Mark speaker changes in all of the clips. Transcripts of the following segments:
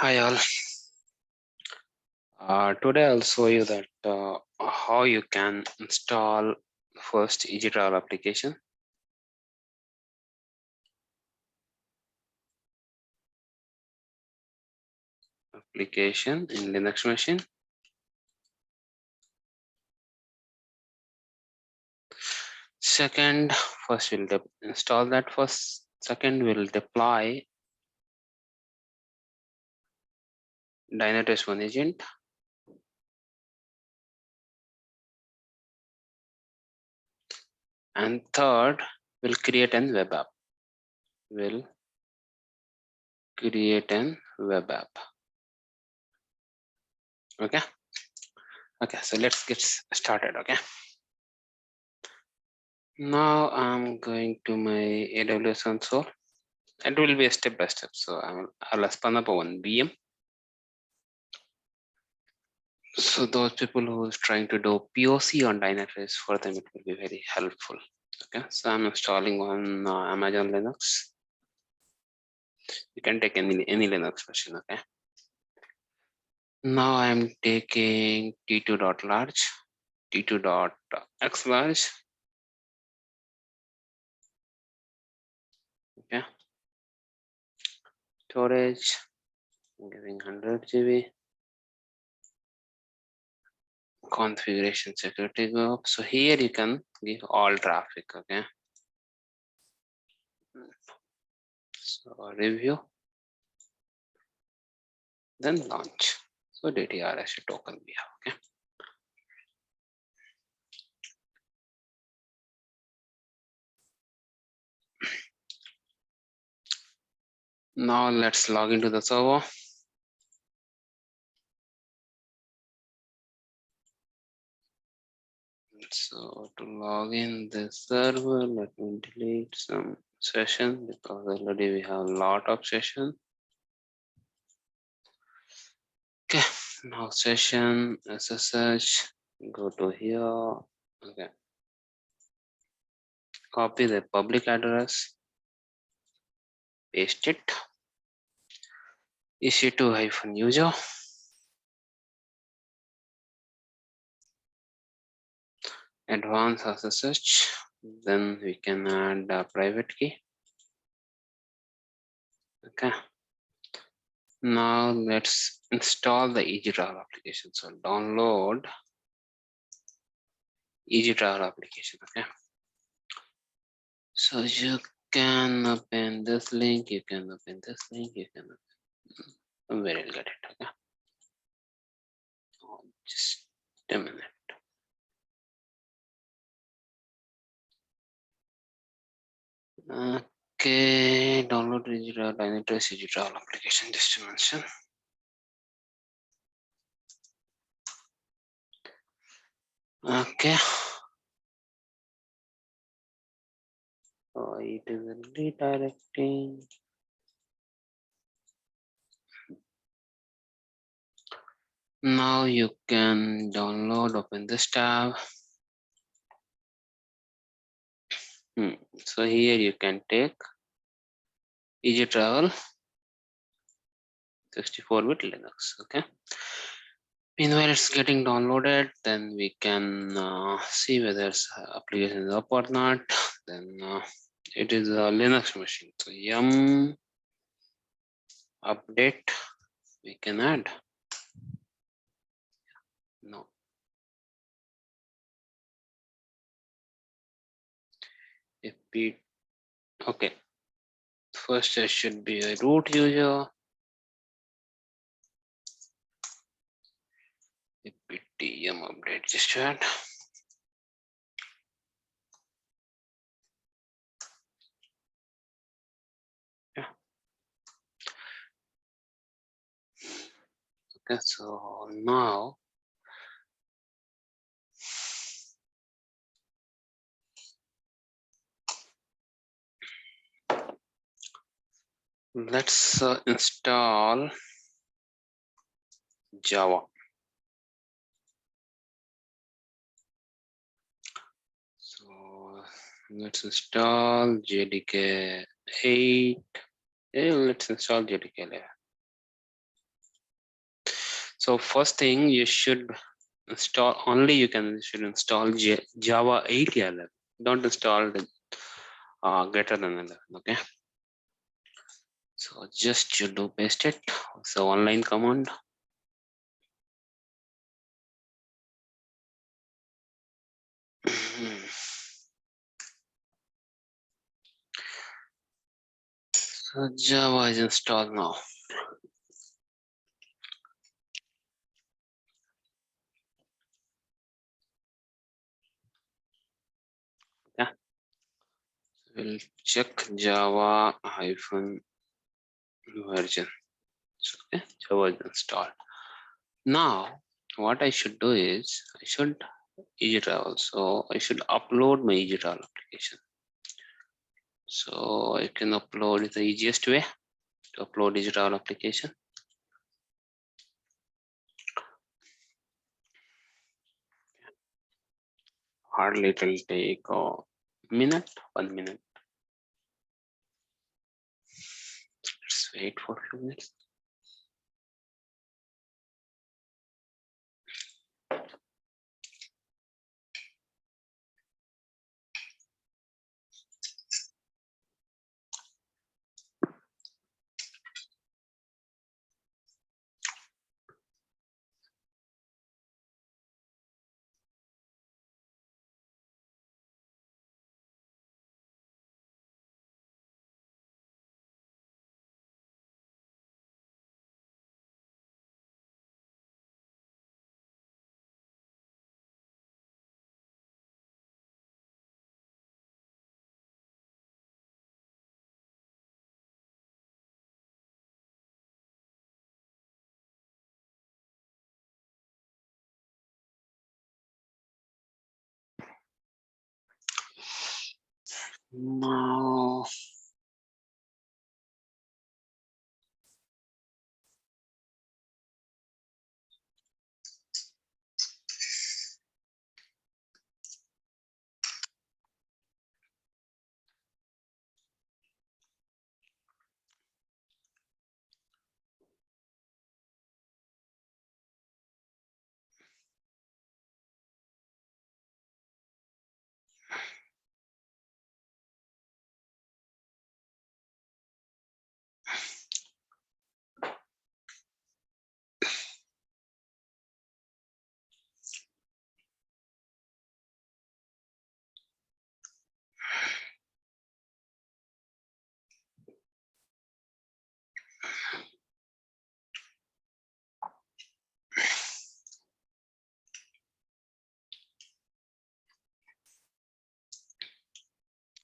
Speaker 1: Hi all. Today I'll show you that how you can install first EasyTravel application. Application in Linux machine. Second, first we'll install that first. Second, we'll deploy Dynatrace OneAgent. And third, we'll create an web app. We'll create an web app. Okay. Okay. So let's get started. Okay. Now I'm going to my AWS console. It will be a step by step. So I'll spin up one VM. So those people who is trying to do POC on Dynatrace, for them it will be very helpful. Okay, so I'm installing on Amazon Linux. You can take any Linux machine. Okay. Now I'm taking t2.large, t2.xlarge. Okay. Storage, I'm giving 100 GB. Configuration security group. So here you can give all traffic. Okay. So review, then launch. So DTRS token we have. Okay. Now let's log into the server. So to log in this server, let me delete some session because already we have a lot of session. Okay, now session SSH, go to here. Okay, copy the public address, paste it. EC2-user. Advanced SSH. Then we can add a private key. Okay. Now let's install the EasyTravel application. So download EasyTravel application. Okay. So you can open this link. You can open this link. You can open. Where will get it? Okay. Oh, just a minute. Okay. Download EasyTravel, Dynatrace EasyTravel application. Just to mention. Okay. So it is redirecting. Now you can download, open this tab. So here you can take EasyTravel 64-bit Linux. Okay. Meanwhile, it's getting downloaded. Then we can see whether it's application is up or not. Then it is a Linux machine. So yum update we can add. No. If we okay, first there should be a root user. Yum update just add. Yeah. Okay, so now let's install Java. So let's install JDK 8. Let's install JDK 11. So first thing you should install, only you should install Java 8 or 11. Don't install the greater than 11. Okay. So just you do paste it. So online command. So Java is installed now. Yeah. We'll check Java hyphen version. Okay. Java is installed. Now what I should do is I should EasyTravel. So I should upload my EasyTravel application. So I can upload it the easiest way to upload digital application. Hardly it will take a minute, 1 minute. Let's wait for a few minutes. Now,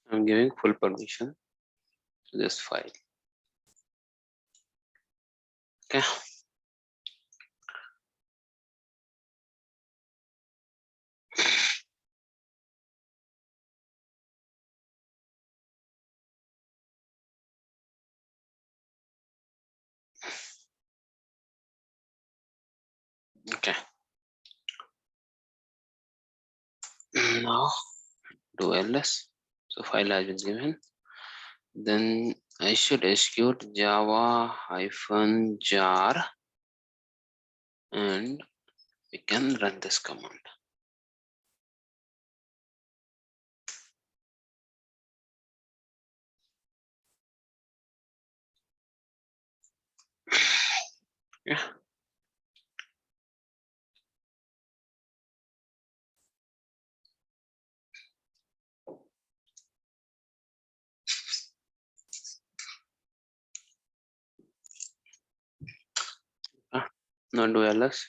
Speaker 1: I'm giving full permission to this file. Okay. Okay. Now do ls. So file has been given. Then I should execute Java hyphen jar and we can run this command. Yeah. Now do ls.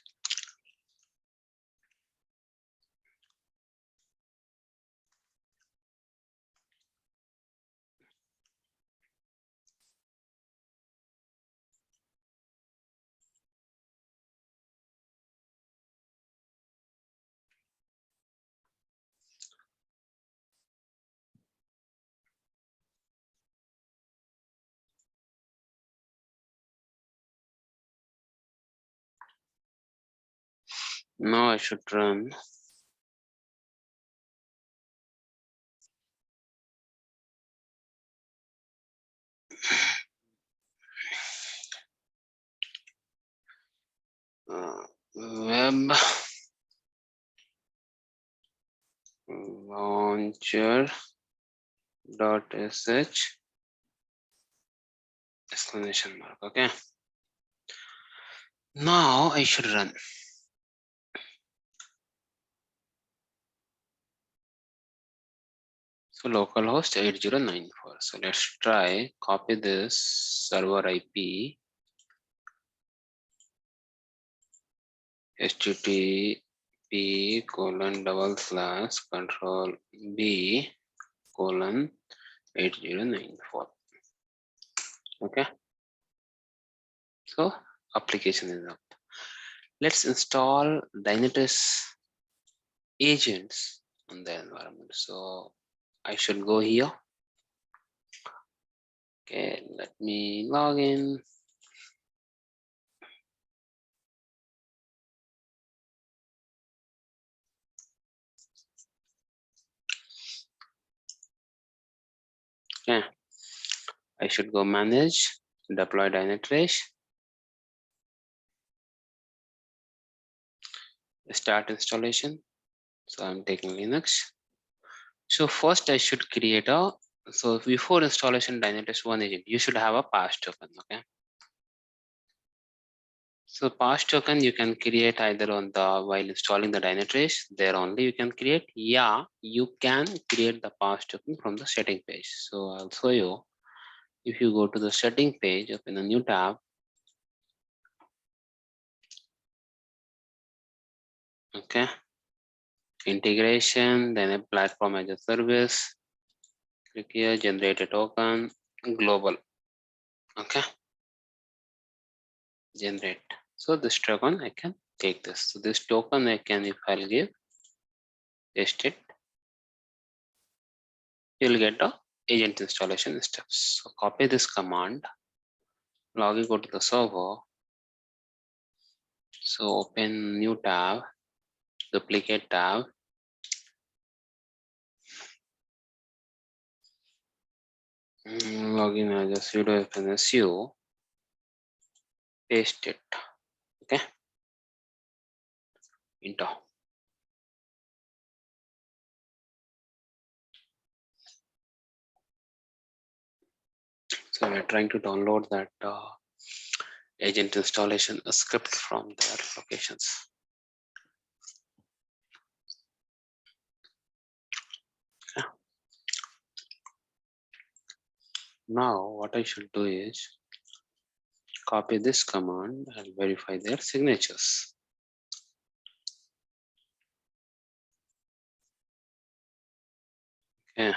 Speaker 1: Now I should run. web launcher dot sh exclamation mark. Okay, now I should run. So localhost 8094. So let's try copy this server IP http :/control B colon 8094. Okay, so application is up. Let's install Dynatrace agents on the environment. So I should go here. Okay, let me log in. Okay, I should go manage, deploy Dynatrace, start installation. So I'm taking Linux. So first I should create a, so before installation Dynatrace OneAgent, you should have a pass token. Okay. So pass token you can create either on the while installing the Dynatrace, there only you can create. Yeah, you can create the pass token from the setting page. So I'll show you. If you go to the setting page, open a new tab. Okay. Integration, then a platform as a service. Click here, generate a token, global. Okay. Generate. So this token I can take this. So this token I can, if I'll give, paste it, you'll get the agent installation steps. So copy this command, log in, go to the server. So open new tab, duplicate tab. Login as a sudo fnsu, paste it. Okay. Enter. So we're trying to download that agent installation script from their locations. Okay. Now what I should do is copy this command and verify their signatures. Okay.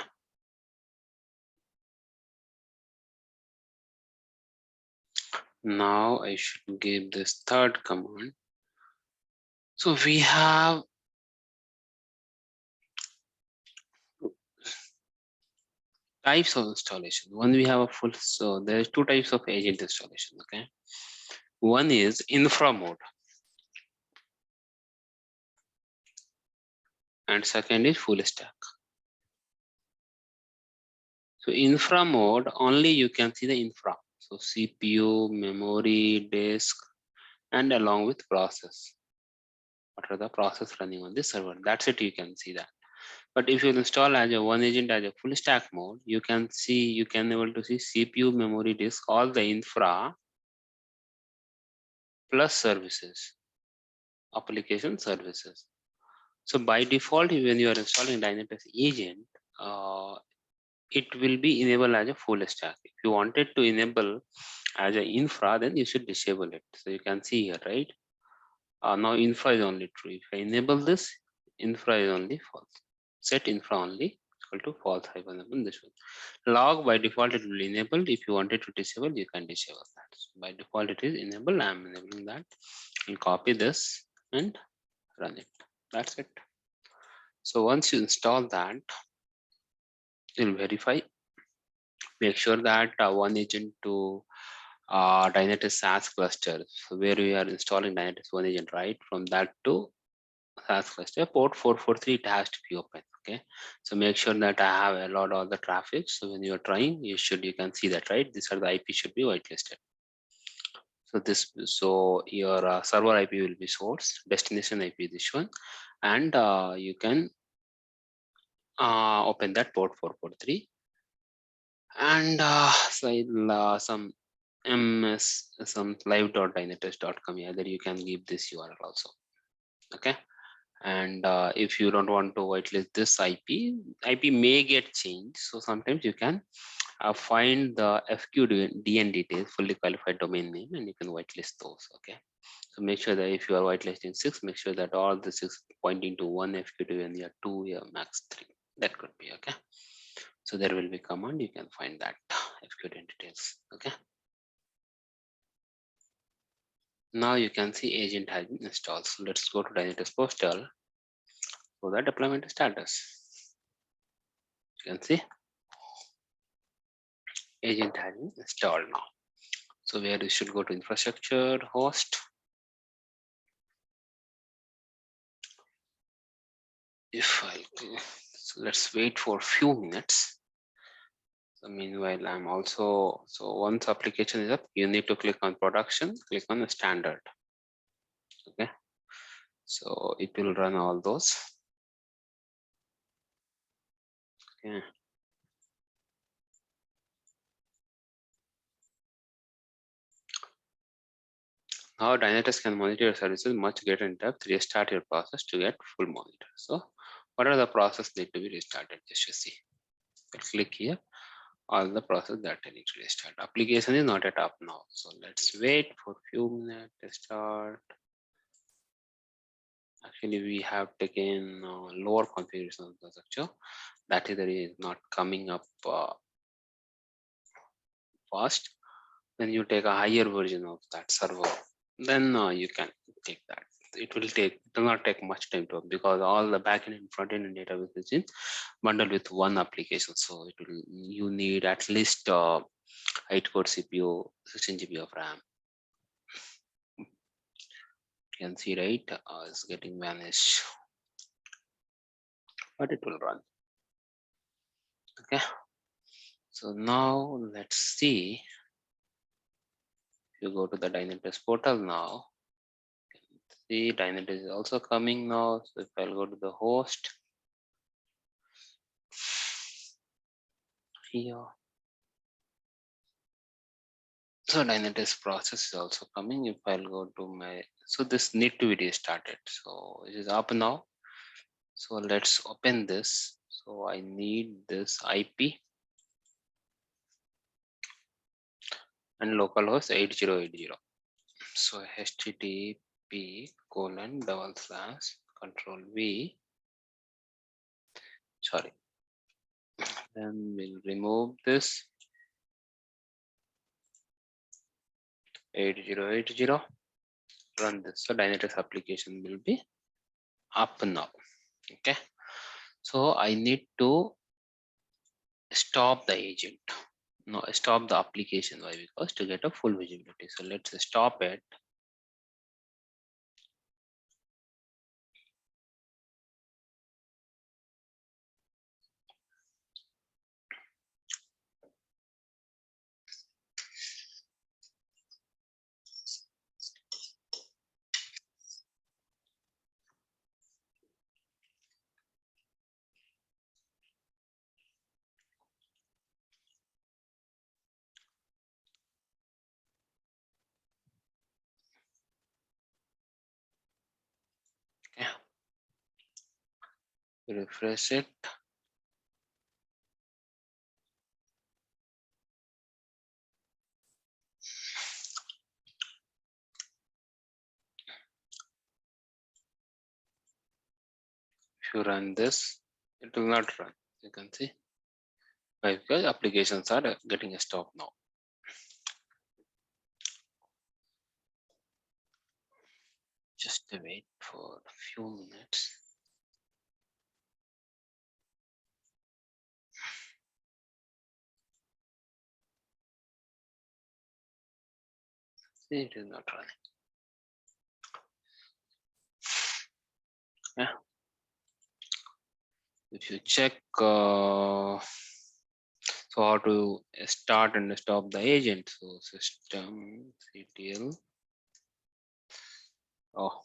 Speaker 1: Now I should give this third command. So we have types of installation. One, we have a full, so there's two types of agent installation. Okay. One is infra mode and second is full stack. So infra mode, only you can see the infra. So CPU, memory, disk, and along with process. What are the process running on this server? That's it, you can see that. But if you install as a OneAgent as a full stack mode, you can see, you can able to see CPU, memory, disk, all the infra plus services, application services. So by default, when you are installing Dynatrace agent, it will be enabled as a full stack. If you wanted to enable as an infra, then you should disable it. So you can see here, right? Now infra is only true. If I enable this, infra is only false. Set infra only equal to false hyphen this one. Log by default it will enable. If you wanted to disable, you can disable that. So by default it is enabled. I'm enabling that. And copy this and run it. That's it. So once you install that, you'll verify. Make sure that OneAgent to Dynatrace SaaS cluster, so where we are installing Dynatrace OneAgent, right? From that to SaaS cluster, port 443, it has to be open. Okay, so make sure that I have allowed all the traffic. So when you are trying, you can see that, right? These are the IP should be whitelisted. So your server IP will be source, destination IP is this one, and you can open that port 443 and some some live.dynatrace.com. Either you can give this URL also. Okay. And if you don't want to whitelist this IP may get changed. So sometimes you can find the FQDN details, fully qualified domain name, and you can whitelist those. Okay. So make sure that if you are whitelisting 6, make sure that all the 6 pointing to one FQDN and your 2, your max 3. That could be okay. So there will be command, you can find that FQDN details. Okay. Now you can see agent has been installed. So let's go to Dynatrace Postal for the deployment status. You can see agent has been installed now. So where you should go to infrastructure, host. If I'll, so let's wait for a few minutes. So meanwhile, I'm also, so once application is up, you need to click on production, click on the standard. Okay. So it will run all those. Okay. Now Dynatrace can monitor your services much greater in depth. Restart your process to get full monitor. So what are the process need to be restarted? Just to see. We'll click here. All the process that I need to restart. Application is not yet up now. So let's wait for a few minutes to start. Actually, we have taken lower configuration of the structure. That is the reason not coming up fast. Then you take a higher version of that server. Then you can take that. It will not take much time to, because all the backend and frontend and database is in bundled with one application. So it will, you need at least 8-core CPU, 16 GB of RAM. You can see, right? It's getting vanished, but it will run. Okay. So now let's see. If you go to the Dynatrace portal now, see Dynatrace is also coming now. So if I'll go to the host here, so Dynatrace process is also coming. If I'll go to my, so this need to be restarted. So it is up now. So let's open this. So I need this IP and localhost 8080. So http://control-v. Sorry. Then we'll remove this 8080. Run this. So Dynatrace application will be up now. Okay. So I need to stop the agent. No, stop the application. Why? Because to get a full visibility. So let's stop it. Okay. Refresh it. If you run this, it will not run. You can see. Why? Because applications are getting a stop now. Just wait for a few minutes. See, it is not running. Yeah. If you check, So how to start and stop the agent? So system ctl. Oh,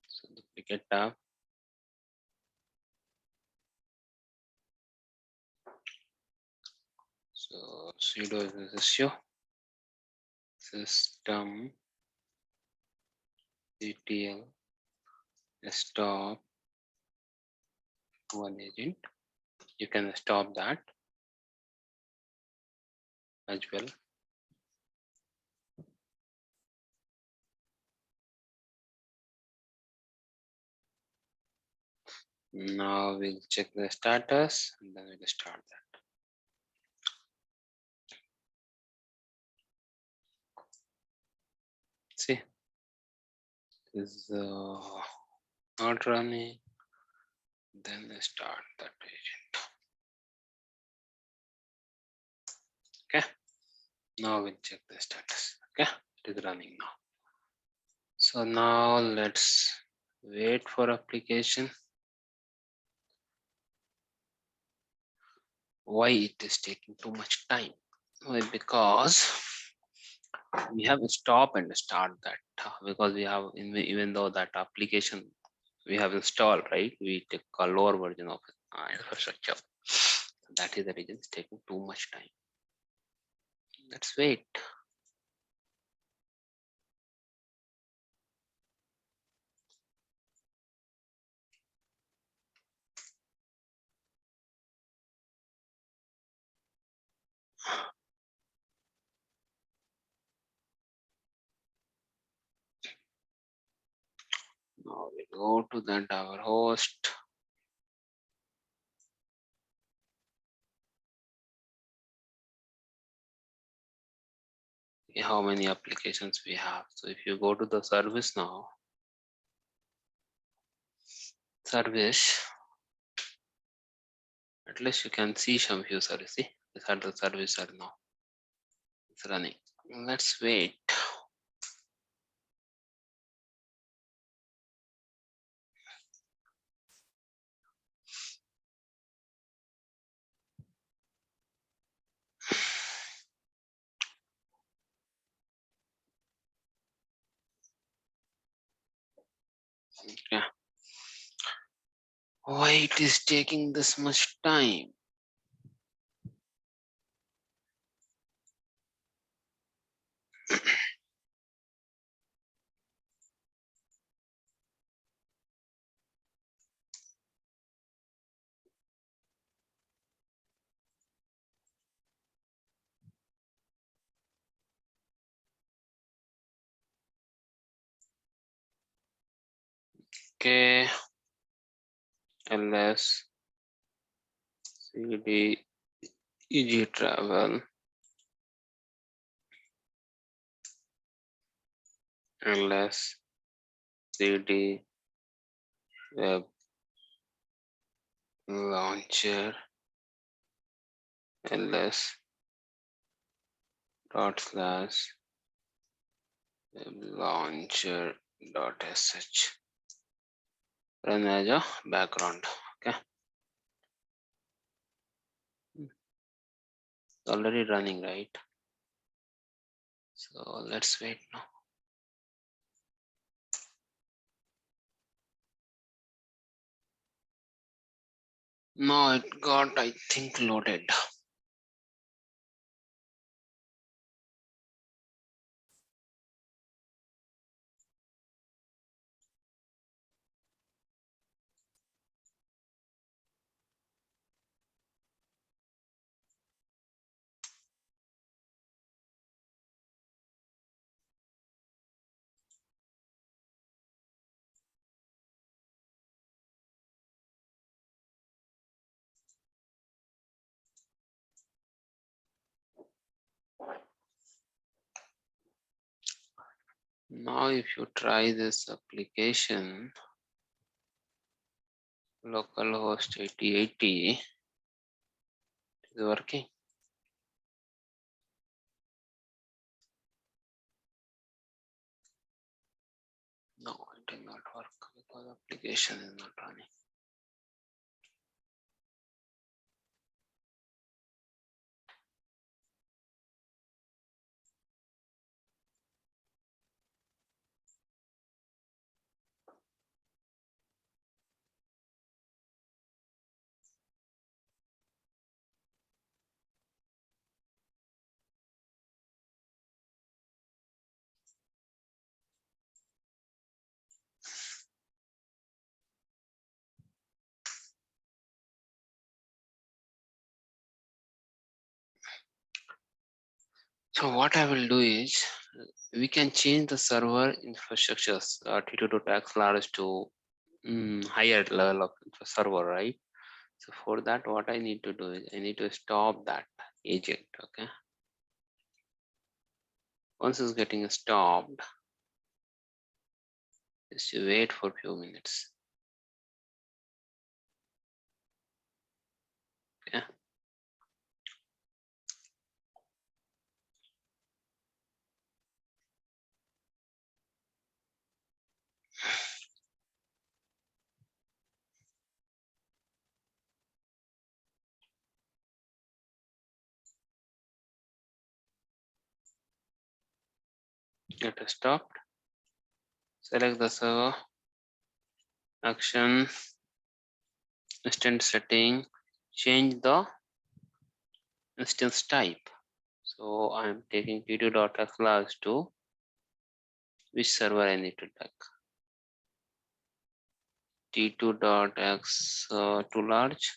Speaker 1: so duplicate tab. So sudo is issue system ctl stop OneAgent. You can stop that as well. Now we'll check the status and then we'll start that. See, this is not running. Then start that agent. Okay. Now we'll check the status. Okay, it is running now. So now let's wait for application. Why it is taking too much time? Well, because we have to stop and start that because we have even though that application we have installed, right? We take a lower version of infrastructure. That is the reason it's taking too much time. Let's wait. Now we go to that our host. How many applications we have. So if you go to the service now, service, at least you can see some few services. See, these are the services are now. It's running. Let's wait. Yeah. Why it is taking this much time? Okay. ls cd EasyTravel ls cd web launcher ls dot slash web launcher dot sh run as a background. Okay, it's already running, right? So let's wait now. Now it got, I think, loaded. Now if you try this application, localhost 8080 is working. No, it did not work because application is not running. So what I will do is we can change the server infrastructures T2.x large to higher level of server, right? So for that, what I need to do is I need to stop that agent. Okay. Once it's getting stopped, just wait for a few minutes. Okay. Get it stopped. Select the server action instance setting. Change the instance type. So I'm taking T2.x large to which server I need to take. T2.x too large.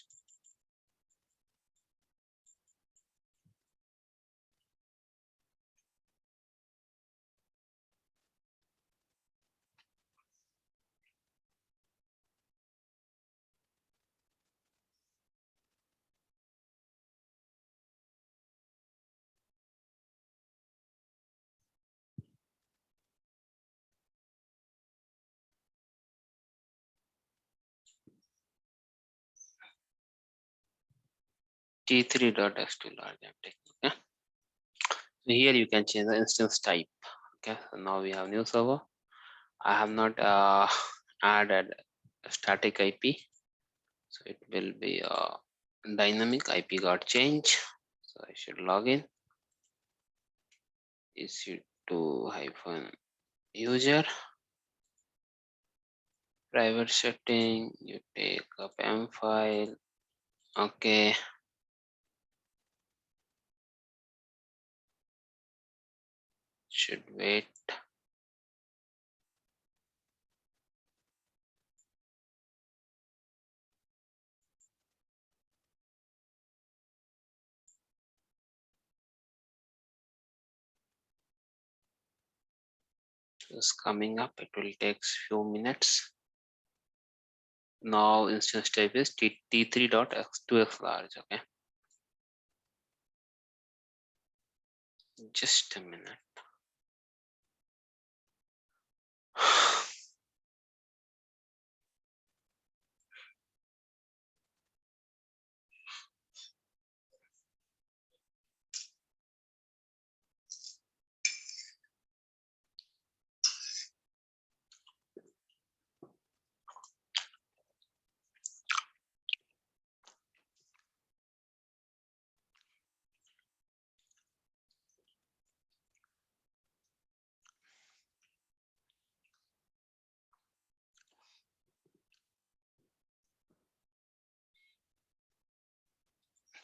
Speaker 1: T3.x too large I'm taking. Okay. So here you can change the instance type. Okay. So now we have new server. I have not added a static IP. So it will be dynamic IP got changed. So I should log in. EC2 hyphen user private setting. You take up M file. Okay. Should wait. It's coming up. It will take few minutes. Now instance type is T3.x2x large. Okay. Just a minute.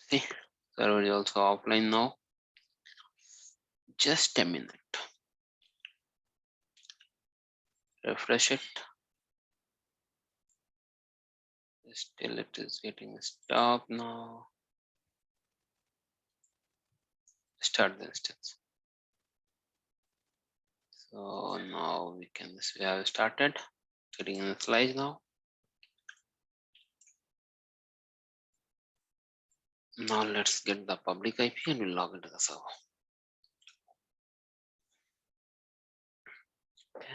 Speaker 1: See, server is also offline now. Just a minute. Refresh it. Still it is getting stopped now. Start the instance. So now we have started getting in the slides now. Now let's get the public IP and we'll log into the server. Okay.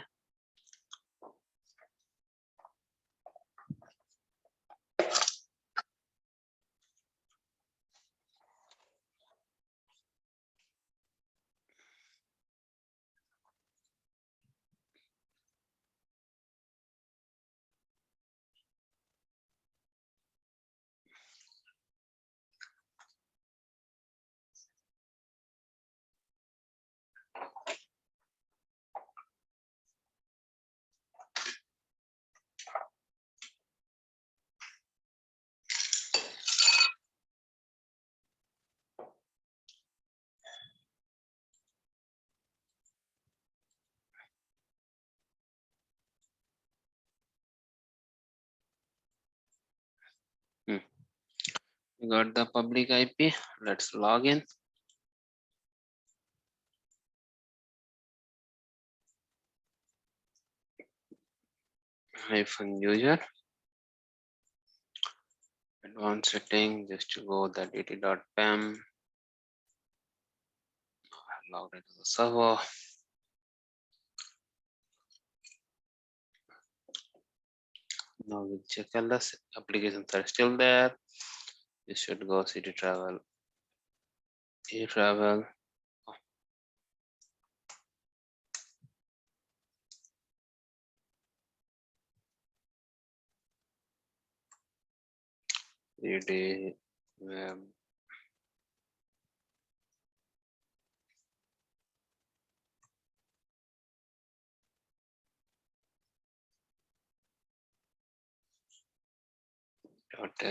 Speaker 1: We got the public IP. Let's log in. -user advanced setting, just to go the dt.pem, logged into the server. Now we'll check LS applications are still there. You should go EasyTravel, EasyTravel. ED web.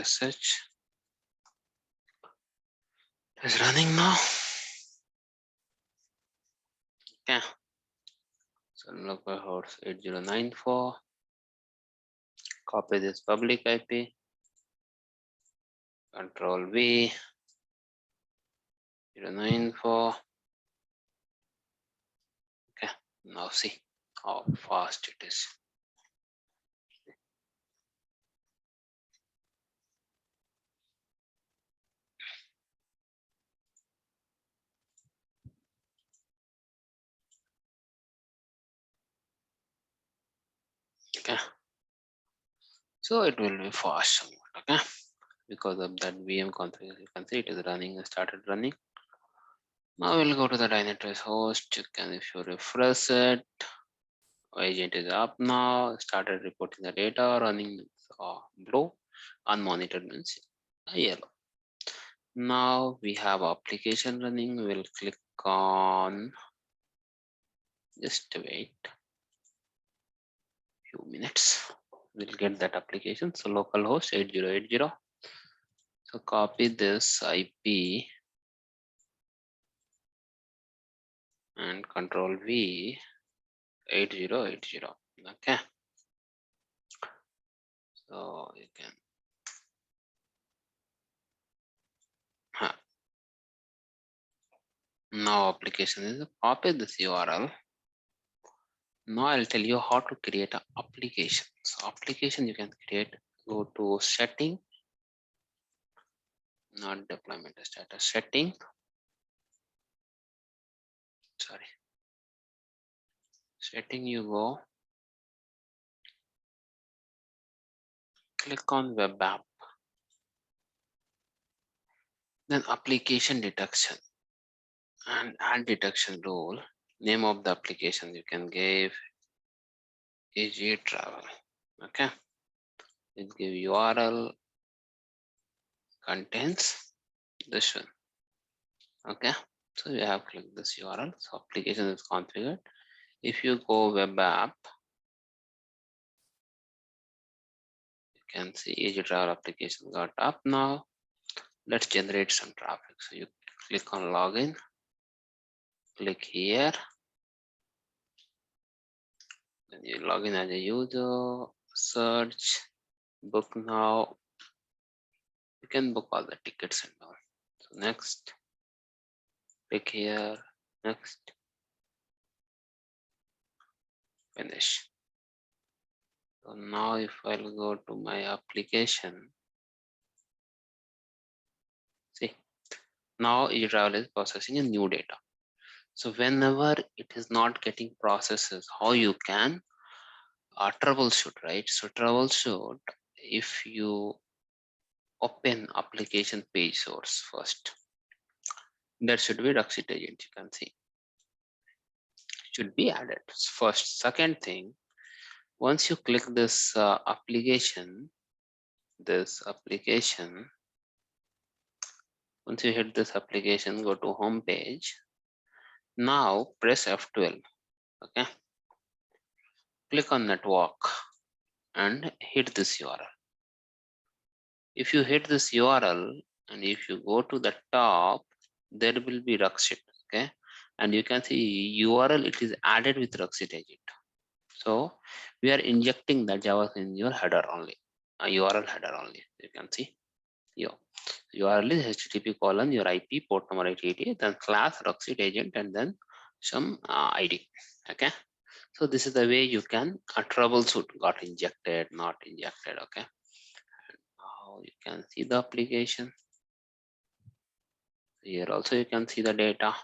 Speaker 1: .sh is running now. Okay. So localhost 8094. Copy this public IP. Control V 094. Okay. Now see how fast it is. Okay. So it will be fast somewhat. Okay. Because of that VM config, you can see it is running and started running. Now we'll go to the Dynatrace host. You can, if you refresh it, agent is up now, started reporting the data, running blue, unmonitored means yellow. Now we have application running. We'll click on, just wait few minutes. We'll get that application. So localhost 8080. So copy this IP and control V 8080. Okay. So you can now application is copy this URL. Now I'll tell you how to create an application. So application you can create, go to setting, not deployment status, setting. Sorry. Setting you go, click on web app, then application detection and add detection rule. Name of the application you can give EasyTravel. Okay. It give URL, contents, this one. Okay. So you have clicked this URL. So application is configured. If you go web app, you can see EasyTravel application got up now. Let's generate some traffic. So you click on login, click here, then you log in as a user, search, book now. You can book all the tickets and all. So next, click here, next, finish. So now if I'll go to my application, see, now EasyTravel is processing a new data. So whenever it is not getting processes, how you can troubleshoot, right? So troubleshoot, if you open application page source first, there should be Ruxit agent, you can see, should be added first. Second thing, once you click this application, once you hit this application, go to home page. Now press F12. Okay. Click on network and hit this URL. If you hit this URL and if you go to the top, there will be Ruxit. Okay. And you can see URL, it is added with Ruxit agent. So we are injecting the Java in your header only, a URL header only. You can see here. URL is HTTP colon your IP port number 888, then class Ruxit agent, and then some ID. Okay. So this is the way you can troubleshoot got injected, not injected. Okay. Now you can see the application. Here also you can see the data.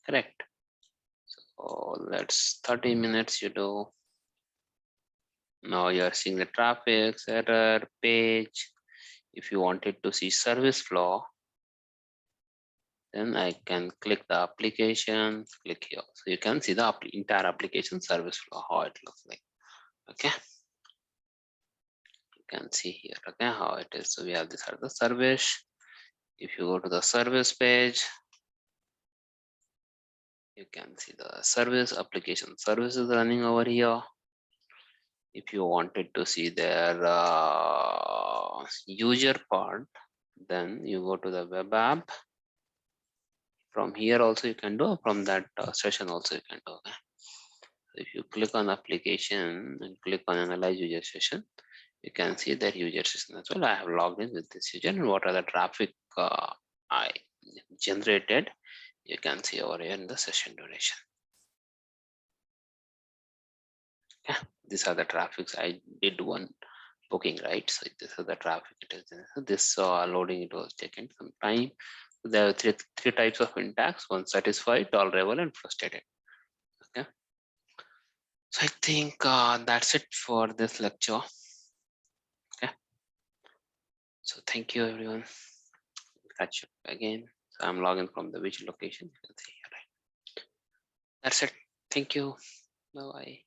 Speaker 1: Correct. So let's 30 minutes you do. Now you are seeing the traffic, error, page. If you wanted to see service flow, then I can click the application, click here. So you can see the entire application service flow, how it looks like. Okay. You can see here, okay, how it is. So we have this are the service. If you go to the service page, you can see the service application services running over here. If you wanted to see their user part, then you go to the web app. From here also you can do, from that session also you can do. Okay. So if you click on application and click on analyze user session, you can see that user session as well. I have logged in with this user, and what are the traffic I generated, you can see over here in the session duration. Yeah, these are the traffics. I did one booking, right? So this is the traffic it is. So this loading, it was taken some time. There are three types of intacs: one satisfied, tolerable, and frustrated. Okay. So I think that's it for this lecture. Okay. So thank you everyone. Catch you again. So I'm logging from the which location. You can see here, right? That's it. Thank you. Bye bye.